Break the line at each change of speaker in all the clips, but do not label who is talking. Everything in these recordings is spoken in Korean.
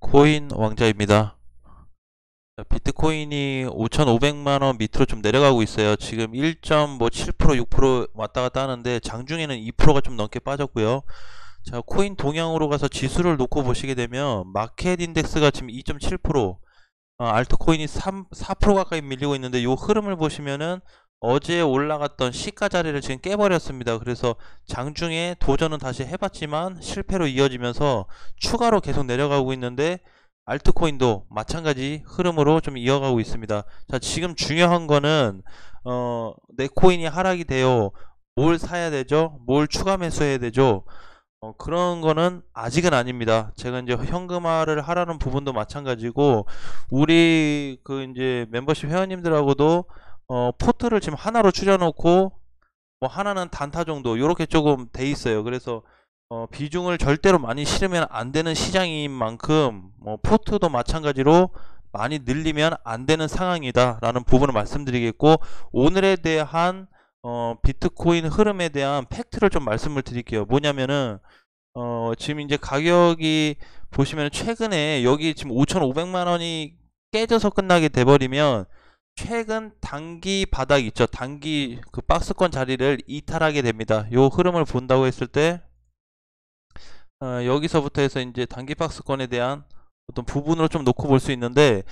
코인 왕자입니다. 비트코인이 5,500만원 밑으로 좀 내려가고 있어요. 지금 1.7% 6% 왔다 갔다 하는데 장중에는 2%가 좀 넘게 빠졌고요. 자, 코인 동향으로 가서 지수를 놓고 보시게 되면 마켓 인덱스가 지금 2.7%, 알트코인이 4% 가까이 밀리고 있는데 이 흐름을 보시면은 어제 올라갔던 시가 자리를 지금 깨버렸습니다. 그래서 장중에 도전은 다시 해봤지만 실패로 이어지면서 추가로 계속 내려가고 있는데 알트코인도 마찬가지 흐름으로 좀 이어가고 있습니다. 자, 지금 중요한 거는 내 코인이 하락이 돼요. 뭘 사야 되죠? 뭘 추가 매수해야 되죠? 그런 거는 아직은 아닙니다. 제가 이제 현금화를 하라는 부분도 마찬가지고 우리 그 이제 멤버십 회원님들하고도 포트를 지금 하나로 추려놓고 뭐 하나는 단타 정도 요렇게 조금 돼 있어요. 그래서 비중을 절대로 많이 실으면 안 되는 시장인 만큼 포트도 마찬가지로 많이 늘리면 안 되는 상황이다 라는 부분을 말씀드리겠고, 오늘에 대한 비트코인 흐름에 대한 팩트를 좀 말씀을 드릴게요. 뭐냐면은 지금 이제 가격이 보시면 최근에 여기 지금 5,500만원이 깨져서 끝나게 돼버리면 최근 단기 바닥 있죠, 단기 그 박스권 자리를 이탈하게 됩니다. 요 흐름을 본다고 했을 때 여기서부터 해서 이제 단기 박스권에 대한 어떤 부분으로 좀 놓고 볼 수 있는데,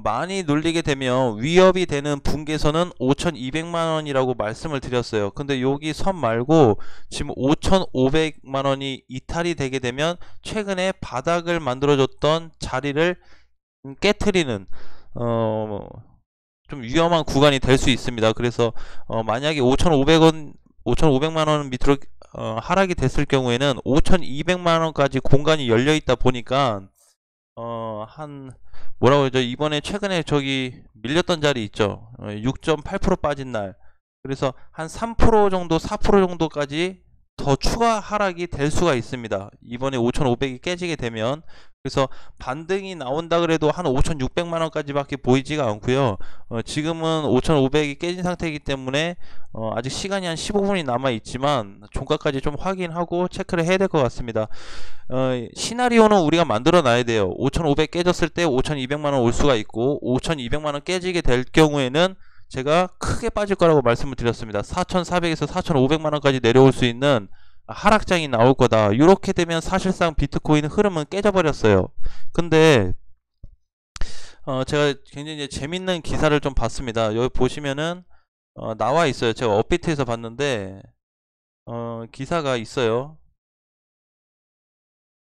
많이 눌리게 되면 위협이 되는 분계선은 5,200만원이라고 말씀을 드렸어요. 근데 여기 선 말고 지금 5,500만원이 이탈이 되게 되면 최근에 바닥을 만들어줬던 자리를 깨트리는 좀 위험한 구간이 될 수 있습니다. 그래서 만약에 5,500만원 밑으로 하락이 됐을 경우에는 5,200만원까지 공간이 열려 있다 보니까 한 뭐라고 그러죠, 이번에 최근에 저기 밀렸던 자리 있죠, 6.8% 빠진 날, 그래서 한 3% 정도 4% 정도까지 더 추가 하락이 될 수가 있습니다. 이번에 5,500이 깨지게 되면. 그래서 반등이 나온다 그래도 한 5,600만원까지 밖에 보이지가 않고요. 지금은 5,500이 깨진 상태이기 때문에 아직 시간이 한 15분이 남아 있지만 종가까지 좀 확인하고 체크를 해야 될 것 같습니다. 시나리오는 우리가 만들어 놔야 돼요. 5,500 깨졌을 때 5,200만원 올 수가 있고, 5,200만원 깨지게 될 경우에는 제가 크게 빠질 거라고 말씀을 드렸습니다. 4,400에서 4,500만원까지 내려올 수 있는 하락장이 나올 거다. 이렇게 되면 사실상 비트코인 흐름은 깨져버렸어요. 근데 제가 굉장히 이제 재밌는 기사를 좀 봤습니다. 여기 보시면은 나와 있어요. 제가 업비트에서 봤는데 기사가 있어요.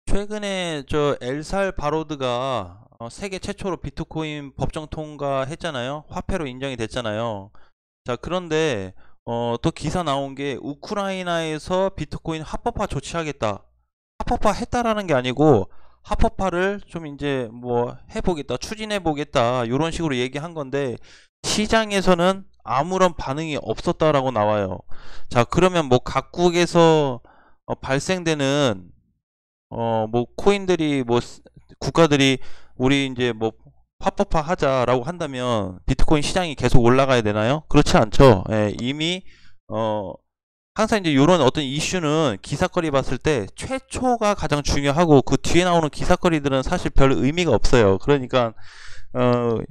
최근에 저 엘살바도르가 세계 최초로 비트코인 법정 통과했잖아요. 화폐로 인정이 됐잖아요. 자, 그런데 또 기사 나온 게 우크라이나에서 비트코인 합법화 조치하겠다. 합법화 했다라는 게 아니고 합법화를 좀 이제 뭐 해보겠다, 추진해보겠다, 이런 식으로 얘기한 건데 시장에서는 아무런 반응이 없었다라고 나와요. 자, 그러면 뭐 각국에서 발생되는 뭐 코인들이 뭐 국가들이 우리 이제 뭐 합법화 하자라고 한다면 비트코인 시장이 계속 올라가야 되나요? 그렇지 않죠. 예, 이미 항상 이제 이런 어떤 이슈는 기사거리 봤을 때 최초가 가장 중요하고 그 뒤에 나오는 기사거리들은 사실 별 의미가 없어요. 그러니까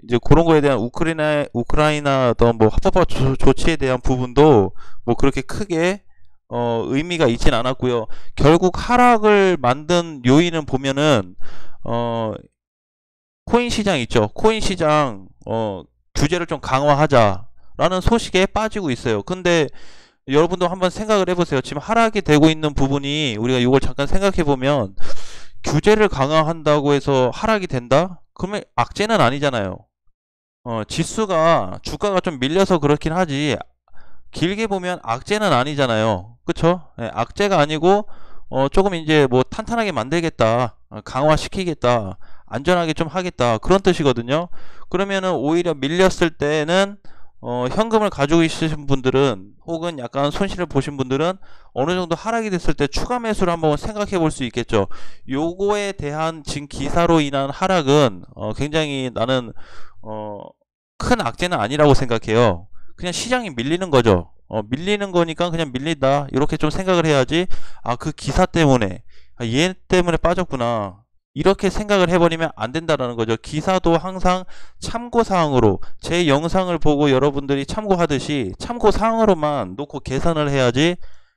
이제 그런 거에 대한 우크라이나 어떤 뭐 합법화 조치에 대한 부분도 뭐 그렇게 크게 의미가 있진 않았고요. 결국 하락을 만든 요인은 보면은 코인 시장 있죠. 코인 시장 규제를 좀 강화하자라는 소식에 빠지고 있어요. 근데 여러분도 한번 생각을 해보세요. 지금 하락이 되고 있는 부분이, 우리가 이걸 잠깐 생각해 보면 규제를 강화한다고 해서 하락이 된다? 그러면 악재는 아니잖아요. 지수가 주가가 좀 밀려서 그렇긴 하지 길게 보면 악재는 아니잖아요. 그쵸? 예, 악재가 아니고 조금 이제 뭐 탄탄하게 만들겠다, 강화시키겠다, 안전하게 좀 하겠다, 그런 뜻이거든요. 그러면은 오히려 밀렸을 때는 현금을 가지고 있으신 분들은, 혹은 약간 손실을 보신 분들은 어느 정도 하락이 됐을 때 추가 매수를 한번 생각해 볼 수 있겠죠. 요거에 대한 지금 기사로 인한 하락은 굉장히 나는 큰 악재는 아니라고 생각해요. 그냥 시장이 밀리는 거죠. 밀리는 거니까 그냥 밀린다, 이렇게 좀 생각을 해야지, 그 기사 때문에, 얘 때문에 빠졌구나, 이렇게 생각을 해버리면 안 된다라는 거죠. 기사도 항상 참고사항으로 제 영상을 보고 여러분들이 참고하듯이 참고사항으로만 놓고 계산을 해야지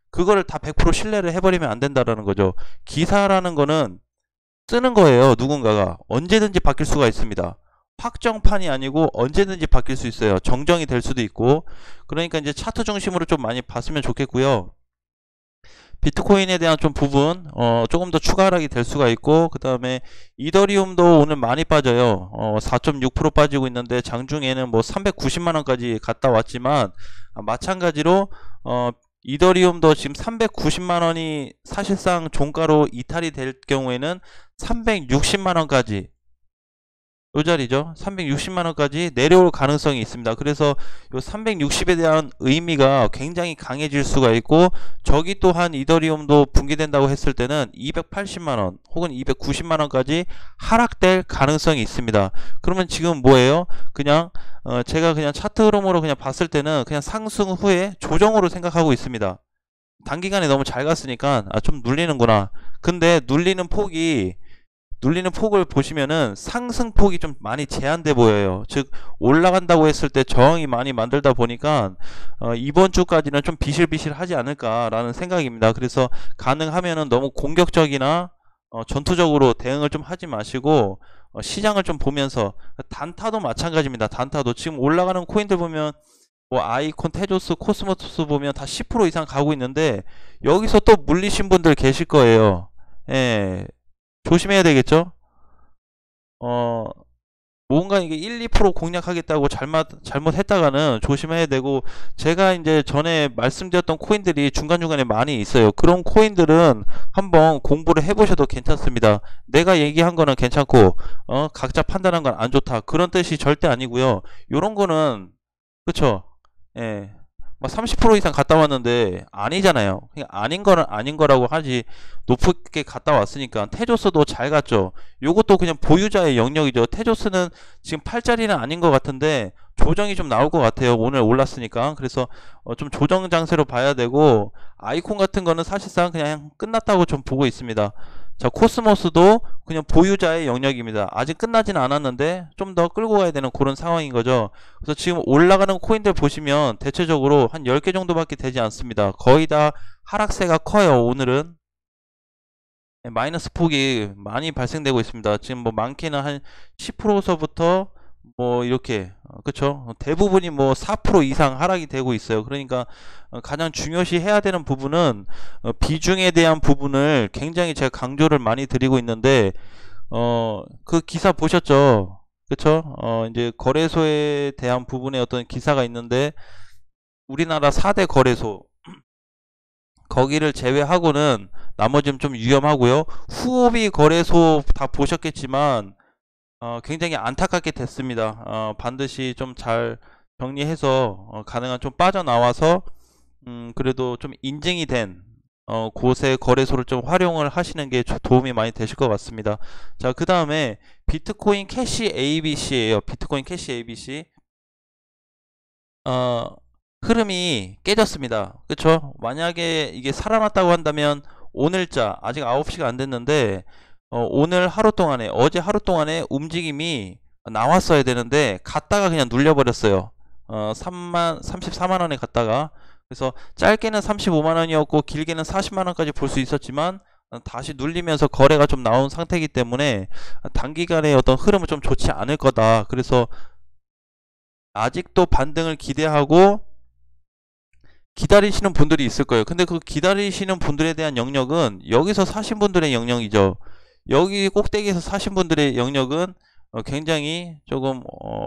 그거를 다 100% 신뢰를 해버리면 안 된다라는 거죠. 기사라는 거는 쓰는 거예요. 누군가가 언제든지 바뀔 수가 있습니다. 확정판이 아니고 언제든지 바뀔 수 있어요. 정정이 될 수도 있고. 그러니까 이제 차트 중심으로 좀 많이 봤으면 좋겠고요. 비트코인에 대한 좀 부분 조금 더 추가 하락이 될 수가 있고, 그 다음에 이더리움도 오늘 많이 빠져요. 4.6% 빠지고 있는데 장중에는 뭐 390만원까지 갔다 왔지만 마찬가지로 이더리움도 지금 390만원이 사실상 종가로 이탈이 될 경우에는 360만원까지 요 자리죠. 360만원까지 내려올 가능성이 있습니다. 그래서 요 360에 대한 의미가 굉장히 강해질 수가 있고, 저기 또한 이더리움도 붕괴된다고 했을 때는 280만원 혹은 290만원까지 하락될 가능성이 있습니다. 그러면 지금 뭐예요? 그냥 제가 그냥 차트 흐름으로 그냥 봤을 때는 그냥 상승 후에 조정으로 생각하고 있습니다. 단기간에 너무 잘 갔으니까 좀 눌리는구나. 근데 눌리는 폭을 보시면은 상승폭이 좀 많이 제한돼 보여요. 즉 올라간다고 했을 때 저항이 많이 만들다 보니까 이번 주까지는 좀 비실비실하지 않을까라는 생각입니다. 그래서 가능하면은 너무 공격적이나 전투적으로 대응을 좀 하지 마시고 시장을 좀 보면서, 단타도 마찬가지입니다. 단타도 지금 올라가는 코인들 보면 뭐 아이콘, 테조스, 코스모스 보면 다 10% 이상 가고 있는데 여기서 또 물리신 분들 계실 거예요. 예. 조심해야 되겠죠? 뭔가 이게 1, 2% 공략하겠다고 잘못했다가는 조심해야 되고, 제가 이제 전에 말씀드렸던 코인들이 중간중간에 많이 있어요. 그런 코인들은 한번 공부를 해보셔도 괜찮습니다. 내가 얘기한 거는 괜찮고, 각자 판단한 건 안 좋다, 그런 뜻이 절대 아니고요. 요런 거는, 그쵸? 예. 막 30% 이상 갔다 왔는데 아니잖아요. 그냥 아닌 거는 아닌 거라고 하지, 높게 갔다 왔으니까. 테조스도 잘 갔죠. 요것도 그냥 보유자의 영역이죠. 테조스는 지금 8짜리는 아닌 것 같은데 조정이 좀 나올 것 같아요. 오늘 올랐으니까. 그래서 좀 조정 장세로 봐야 되고, 아이콘 같은 거는 사실상 그냥 끝났다고 좀 보고 있습니다. 자, 코스모스도 그냥 보유자의 영역입니다. 아직 끝나지는 않았는데 좀 더 끌고 가야 되는 그런 상황인 거죠. 그래서 지금 올라가는 코인들 보시면 대체적으로 한 10개 정도밖에 되지 않습니다. 거의 다 하락세가 커요. 오늘은 마이너스 폭이 많이 발생되고 있습니다. 지금 뭐 많게는 한 10%서부터 뭐 이렇게 그쵸, 대부분이 뭐 4% 이상 하락이 되고 있어요. 그러니까 가장 중요시 해야 되는 부분은 비중에 대한 부분을 굉장히 제가 강조를 많이 드리고 있는데, 그 기사 보셨죠? 그쵸? 이제 거래소에 대한 부분에 어떤 기사가 있는데, 우리나라 4대 거래소 거기를 제외하고는 나머지는 좀 위험하고요. 후오비 거래소 다 보셨겠지만 굉장히 안타깝게 됐습니다. 반드시 좀 잘 정리해서 가능한 좀 빠져나와서 그래도 좀 인증이 된 곳의 거래소를 좀 활용을 하시는 게 도움이 많이 되실 것 같습니다. 자, 그 다음에 비트코인 캐시 ABC예요. 비트코인 캐시 ABC. 흐름이 깨졌습니다. 그쵸? 만약에 이게 살아났다고 한다면 오늘자 아직 9시가 안 됐는데 오늘 하루 동안에, 어제 하루 동안에 움직임이 나왔어야 되는데 갔다가 그냥 눌려버렸어요. 34만원에 갔다가. 그래서 짧게는 35만원이었고 길게는 40만원까지 볼 수 있었지만 다시 눌리면서 거래가 좀 나온 상태이기 때문에 단기간에 어떤 흐름은 좀 좋지 않을 거다. 그래서 아직도 반등을 기대하고 기다리시는 분들이 있을 거예요. 근데 그 기다리시는 분들에 대한 영역은 여기서 사신 분들의 영역이죠. 여기 꼭대기에서 사신 분들의 영역은 굉장히 조금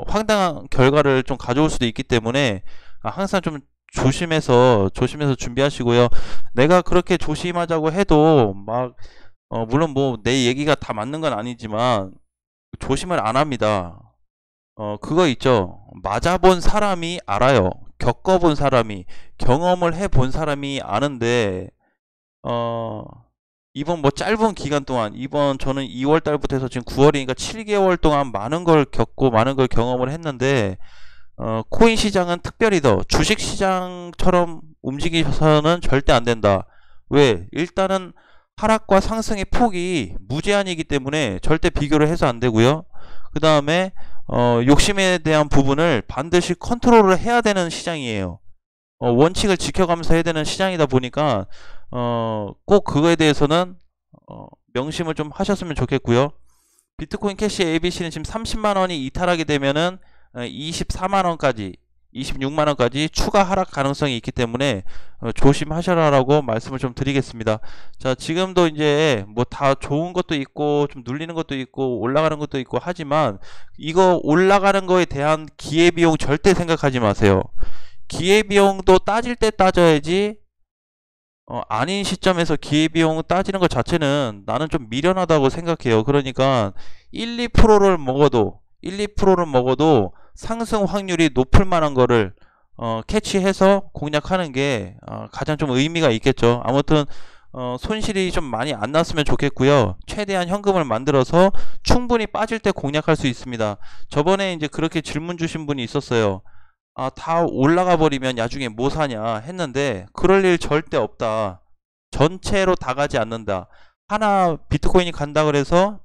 황당한 결과를 좀 가져올 수도 있기 때문에 항상 좀 조심해서 준비하시고요. 내가 그렇게 조심하자고 해도 막 물론 뭐 내 얘기가 다 맞는 건 아니지만 조심을 안 합니다. 그거 있죠. 맞아본 사람이 알아요. 겪어본 사람이, 경험을 해본 사람이 아는데 이번 뭐 짧은 기간 동안, 이번 저는 2월 달부터 해서 지금 9월이니까 7개월 동안 많은 걸 겪고 많은 걸 경험을 했는데 코인 시장은 특별히 더 주식 시장처럼 움직이셔서는 절대 안 된다. 왜? 일단은 하락과 상승의 폭이 무제한이기 때문에 절대 비교를 해서 안 되고요. 그 다음에 욕심에 대한 부분을 반드시 컨트롤을 해야 되는 시장이에요. 원칙을 지켜가면서 해야 되는 시장이다 보니까 꼭 그거에 대해서는 명심을 좀 하셨으면 좋겠고요. 비트코인 캐시 ABC는 지금 30만원이 이탈하게 되면은 24만원까지 26만원까지 추가 하락 가능성이 있기 때문에 조심하셔라라고 말씀을 좀 드리겠습니다. 자, 지금도 이제 뭐 다 좋은 것도 있고 좀 눌리는 것도 있고 올라가는 것도 있고 하지만 이거 올라가는 거에 대한 기회비용 절대 생각하지 마세요. 기회비용도 따질 때 따져야지 아닌 시점에서 기회비용 따지는 것 자체는 나는 좀 미련하다고 생각해요. 그러니까 1, 2%를 먹어도 1, 2%를 먹어도 상승 확률이 높을 만한 거를 캐치해서 공략하는 게 가장 좀 의미가 있겠죠. 아무튼 손실이 좀 많이 안 났으면 좋겠고요. 최대한 현금을 만들어서 충분히 빠질 때 공략할 수 있습니다. 저번에 이제 그렇게 질문 주신 분이 있었어요. 다 올라가 버리면 나중에 뭐 사냐 했는데 그럴 일 절대 없다. 전체로 다 가지 않는다. 하나 비트코인이 간다 그래서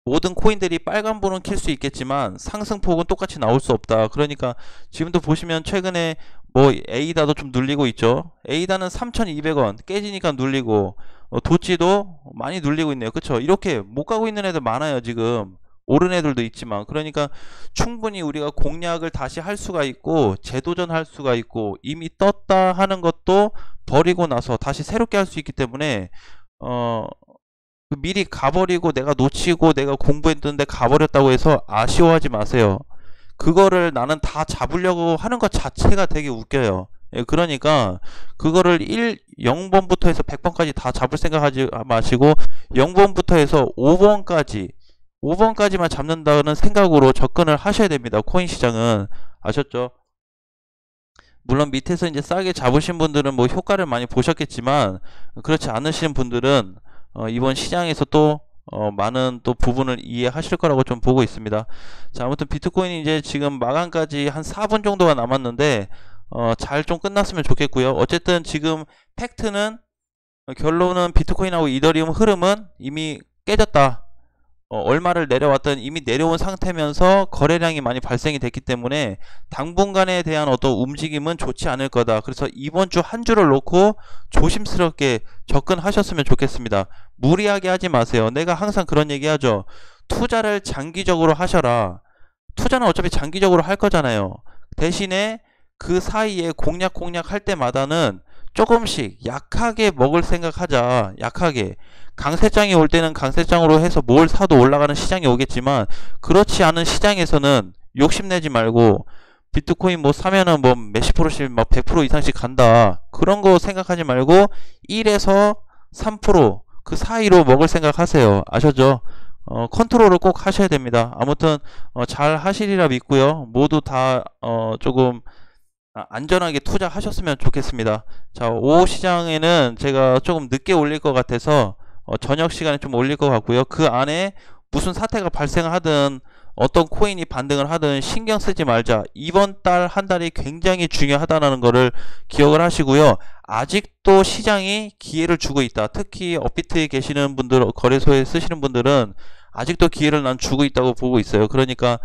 모든 코인들이 빨간불은 킬 수 있겠지만 상승폭은 똑같이 나올 수 없다. 그러니까 지금도 보시면 최근에 뭐 에이다도 좀 눌리고 있죠. 에이다는 3,200원 깨지니까 눌리고 도치도 많이 눌리고 있네요. 그쵸? 이렇게 못 가고 있는 애들 많아요. 지금 오른 애들도 있지만, 그러니까 충분히 우리가 공략을 다시 할 수가 있고 재도전할 수가 있고 이미 떴다 하는 것도 버리고 나서 다시 새롭게 할 수 있기 때문에 미리 가버리고 내가 놓치고 내가 공부했는데 가버렸다고 해서 아쉬워하지 마세요. 그거를 나는 다 잡으려고 하는 것 자체가 되게 웃겨요. 예, 그러니까 그거를 0번부터 해서 100번까지 다 잡을 생각하지 마시고 0번부터 해서 5번까지만 잡는다는 생각으로 접근을 하셔야 됩니다. 코인 시장은. 아셨죠? 물론 밑에서 이제 싸게 잡으신 분들은 뭐 효과를 많이 보셨겠지만 그렇지 않으신 분들은 이번 시장에서 또 많은 또 부분을 이해하실 거라고 좀 보고 있습니다. 자, 아무튼 비트코인이 이제 지금 마감까지 한 4분 정도가 남았는데 잘 좀 끝났으면 좋겠고요. 어쨌든 지금 팩트는 결론은 비트코인하고 이더리움 흐름은 이미 깨졌다. 얼마를 내려왔던 이미 내려온 상태면서 거래량이 많이 발생이 됐기 때문에 당분간에 대한 어떤 움직임은 좋지 않을 거다. 그래서 이번 주 한 주를 놓고 조심스럽게 접근하셨으면 좋겠습니다. 무리하게 하지 마세요. 내가 항상 그런 얘기 하죠. 투자를 장기적으로 하셔라. 투자는 어차피 장기적으로 할 거잖아요. 대신에 그 사이에 공략 할 때마다는 조금씩 약하게 먹을 생각하자. 약하게. 강세장이 올 때는 강세장으로 해서 뭘 사도 올라가는 시장이 오겠지만 그렇지 않은 시장에서는 욕심내지 말고 비트코인 뭐 사면은 뭐 몇십 프로씩 막 100% 이상씩 간다. 그런 거 생각하지 말고 1에서 3% 그 사이로 먹을 생각하세요. 아셨죠? 컨트롤을 꼭 하셔야 됩니다. 아무튼 잘 하시리라 믿고요. 모두 다 조금 안전하게 투자하셨으면 좋겠습니다. 자, 오후 시장에는 제가 조금 늦게 올릴 것 같아서 저녁 시간에 좀 올릴 것 같고요. 그 안에 무슨 사태가 발생하든 어떤 코인이 반등을 하든 신경 쓰지 말자. 이번 달 한 달이 굉장히 중요하다는 것을 기억을 하시고요. 아직도 시장이 기회를 주고 있다. 특히 업비트에 계시는 분들, 거래소에 쓰시는 분들은 아직도 기회를 난 주고 있다고 보고 있어요. 그러니까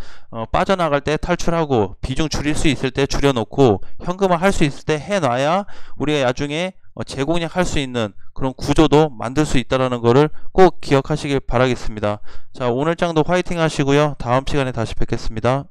빠져나갈 때 탈출하고 비중 줄일 수 있을 때 줄여놓고 현금화 할 수 있을 때 해놔야 우리가 나중에 재공략할 수 있는 그런 구조도 만들 수 있다는 것을 꼭 기억하시길 바라겠습니다. 자, 오늘 장도 화이팅 하시고요. 다음 시간에 다시 뵙겠습니다.